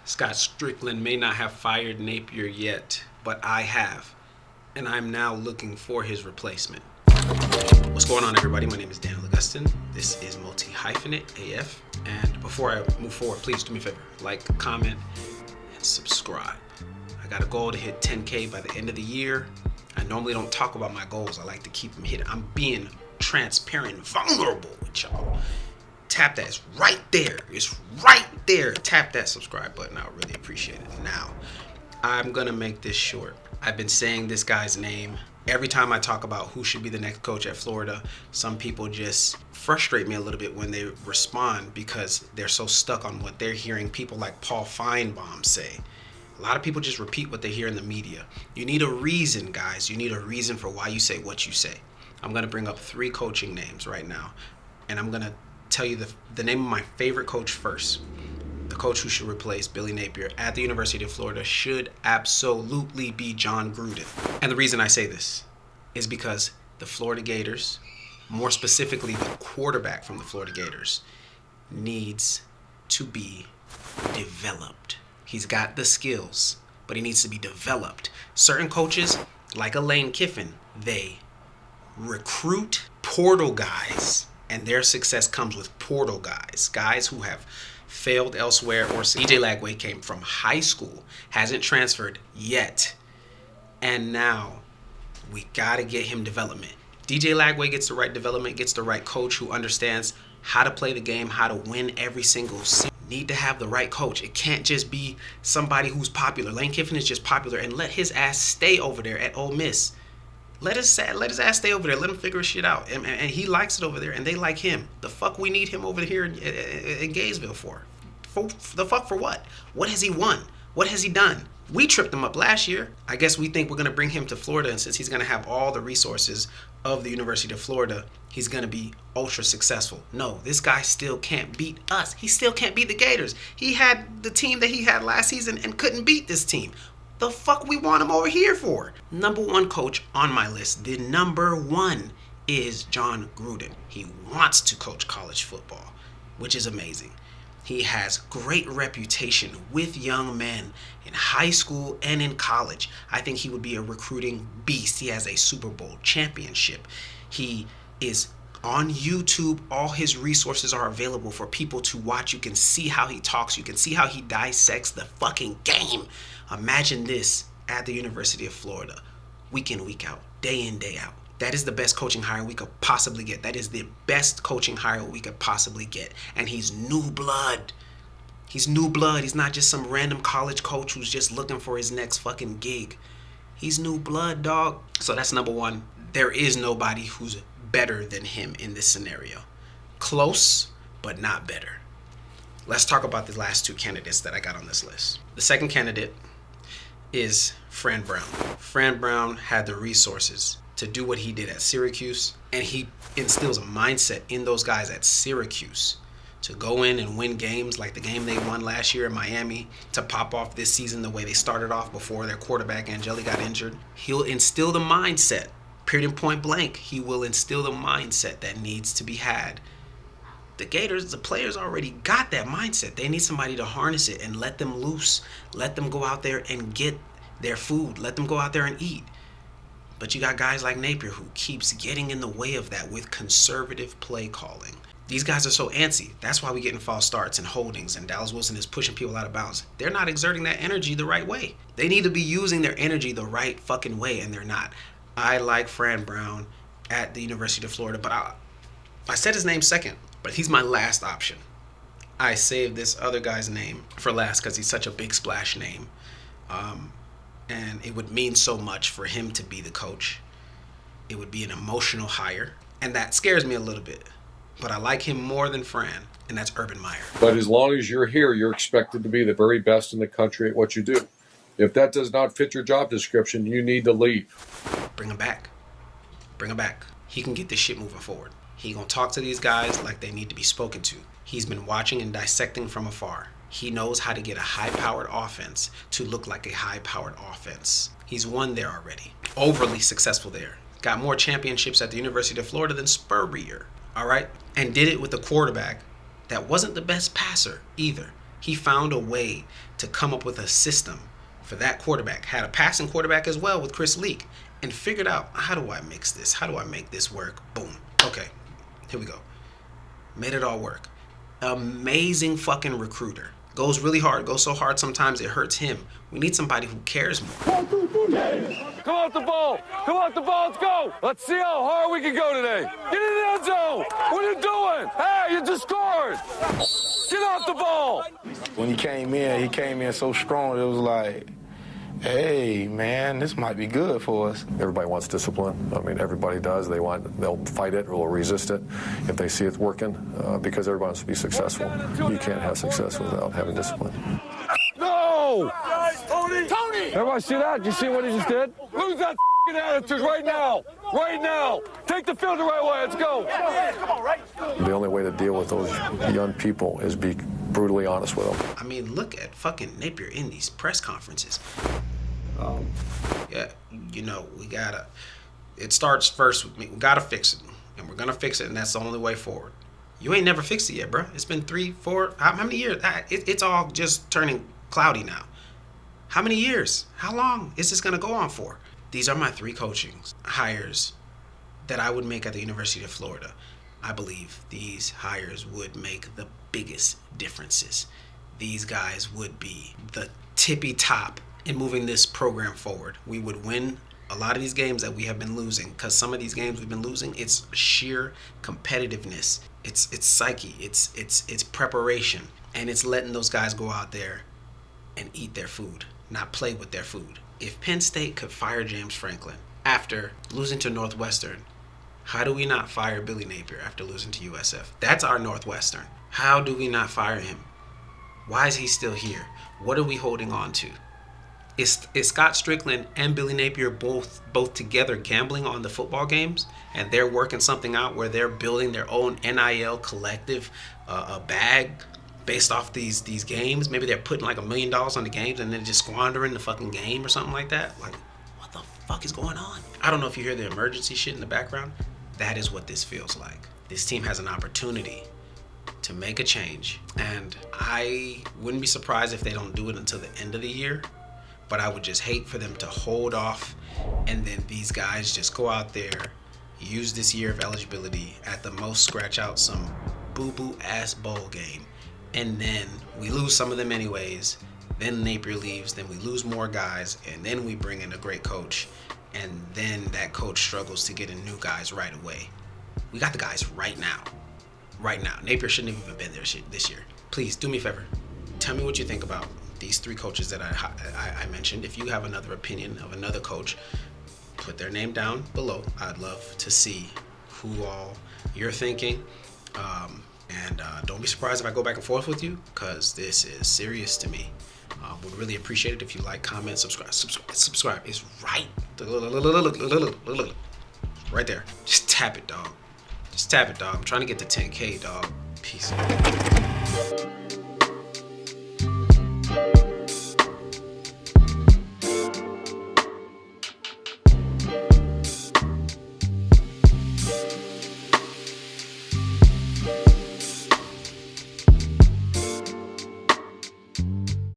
Scott Strickland may not have fired Napier yet, but I have, and I'm now looking for his replacement. What's going on, everybody? My name is Dan Lagway. This is Multi-Hyphenate AF, and before I move forward, please do me a favor, like, comment, and subscribe. I got a goal to hit 10K by the end of the year. I normally don't talk about my goals. I like to keep them hidden. I'm being transparent and vulnerable with y'all. Tap that. It's right there. It's right there. Tap that subscribe button. I'll really appreciate it. Now, I'm going to make this short. I've been saying this guy's name every time I talk about who should be the next coach at Florida. Some people just frustrate me a little bit when they respond because they're so stuck on what they're hearing people like Paul Feinbaum say. A lot of people just repeat what they hear in the media. You need a reason, guys. You need a reason for why you say what you say. I'm going to bring up 3 coaching names right now, and I'm going to tell you the name of my favorite coach first. The coach who should replace Billy Napier at the University of Florida should absolutely be Jon Gruden. And the reason I say this is because the Florida Gators, more specifically the quarterback from the Florida Gators, needs to be developed. He's got the skills, but he needs to be developed. Certain coaches, like a Lane Kiffin, they recruit portal guys, and their success comes with portal guys who have failed elsewhere. Or DJ Lagway came from high school, hasn't transferred yet, and now we got to get him development. DJ Lagway gets the right development, gets the right coach who understands how to play the game, how to win every single season. Need to have the right coach. It can't just be somebody who's popular. Lane Kiffin is just popular, and let his ass stay over there at Ole Miss. Let his ass stay over there. Let him figure his shit out. And he likes it over there, and they like him. The fuck we need him over here in Gainesville for? The fuck for what? What has he won? What has he done? We tripped him up last year. I guess we think we're going to bring him to Florida, and since he's going to have all the resources of the University of Florida, he's going to be ultra successful. No, this guy still can't beat us. He still can't beat the Gators. He had the team that he had last season and couldn't beat this team. The fuck we want him over here for? Number 1 coach on my list, the number 1 is Jon Gruden. He wants to coach college football, which is amazing. He has great reputation with young men in high school and in college. I think he would be a recruiting beast. He has a Super Bowl championship. He is on YouTube. All his resources are available for people to watch. You can see how he talks. You can see how he dissects the fucking game. Imagine this at the University of Florida, week in, week out, day in, day out. That is the best coaching hire we could possibly get. That is the best coaching hire we could possibly get. And he's new blood. He's new blood. He's not just some random college coach who's just looking for his next fucking gig. He's new blood, dog. So that's number 1. There is nobody who's better than him in this scenario. Close, but not better. Let's talk about the last 2 candidates that I got on this list. The second candidate is Fran Brown. Fran Brown had the resources to do what he did at Syracuse, and he instills a mindset in those guys at Syracuse to go in and win games like the game they won last year in Miami, to pop off this season the way they started off before their quarterback Angeli got injured. He'll instill the mindset, period and point blank. He will instill the mindset that needs to be had. The Gators, the players already got that mindset. They need somebody to harness it and let them loose. Let them go out there and get their food. Let them go out there and eat. But you got guys like Napier who keeps getting in the way of that with conservative play calling. These guys are so antsy. That's why we get in false starts and holdings, and Dallas Wilson is pushing people out of bounds. They're not exerting that energy the right way. They need to be using their energy the right fucking way, and they're not. I like Fran Brown at the University of Florida, but I said his name second, but he's my last option. I saved this other guy's name for last because he's such a big splash name. And it would mean so much for him to be the coach. It would be an emotional hire, and that scares me a little bit. But I like him more than Fran, and that's Urban Meyer. But as long as you're here, you're expected to be the very best in the country at what you do. If that does not fit your job description, you need to leave. Bring him back. Bring him back. He can get this shit moving forward. He gonna talk to these guys like they need to be spoken to. He's been watching and dissecting from afar. He knows how to get a high-powered offense to look like a high-powered offense. He's won there already. Overly successful there. Got more championships at the University of Florida than Spurrier. All right? And did it with a quarterback that wasn't the best passer either. He found a way to come up with a system for that quarterback. Had a passing quarterback as well with Chris Leak, and figured out, how do I mix this? How do I make this work? Boom. Okay, here we go. Made it all work. Amazing fucking recruiter. Goes really hard. Goes so hard sometimes it hurts him. We need somebody who cares more. Come off the ball. Come off the ball. Let's go. Let's see how hard we can go today. Get in the end zone. What are you doing? Hey, you just scored. Get off the ball. When he came in so strong, it was like, hey, man, this might be good for us. Everybody wants discipline. I mean, everybody does. They'll fight it or resist it if they see it's working, because everybody wants to be successful. You can't have success without having discipline. No! Tony! Everybody see that? You see what he just did? Lose that attitude right now. Right now. Take the field the right way. Let's go. The only way to deal with those young people is be brutally honest with them. I mean, look at fucking Napier in these press conferences. Yeah, you know, it starts first with me. We gotta fix it, and we're gonna fix it, and that's the only way forward. You ain't never fixed it yet, bro. It's been 3, 4, how many years? It's all just turning cloudy now. How many years? How long is this gonna go on for? These are my 3 coaching hires that I would make at the University of Florida. I believe these hires would make the biggest differences. These guys would be the tippy top in moving this program forward. We would win a lot of these games that we have been losing, because some of these games we've been losing, it's sheer competitiveness. It's psyche. It's preparation, and it's letting those guys go out there and eat their food, not play with their food. If Penn State could fire James Franklin after losing to Northwestern, how do we not fire Billy Napier after losing to USF? That's our Northwestern. How do we not fire him? Why is he still here? What are we holding on to? Is Scott Strickland and Billy Napier both together gambling on the football games, and they're working something out where they're building their own NIL collective bag based off these games? Maybe they're putting like $1 million on the games and then just squandering the fucking game or something like that. Like, what the fuck is going on? I don't know if you hear the emergency shit in the background. That is what this feels like. This team has an opportunity to make a change, and I wouldn't be surprised if they don't do it until the end of the year. But I would just hate for them to hold off, and then these guys just go out there, use this year of eligibility, at the most scratch out some boo-boo ass bowl game, and then we lose some of them anyways. Then Napier leaves, then we lose more guys, and then we bring in a great coach, and then that coach struggles to get in new guys right away. We got the guys right now. Right now. Napier shouldn't have even been there this year. Please, do me a favor. Tell me what you think about these 3 coaches that I mentioned. If you have another opinion of another coach, put their name down below. I'd love to see who all you're thinking. And don't be surprised if I go back and forth with you, because this is serious to me. Would really appreciate it if you like, comment, subscribe. Subscribe is right there. Just tap it, dog. I'm trying to get to 10K, dog. Peace.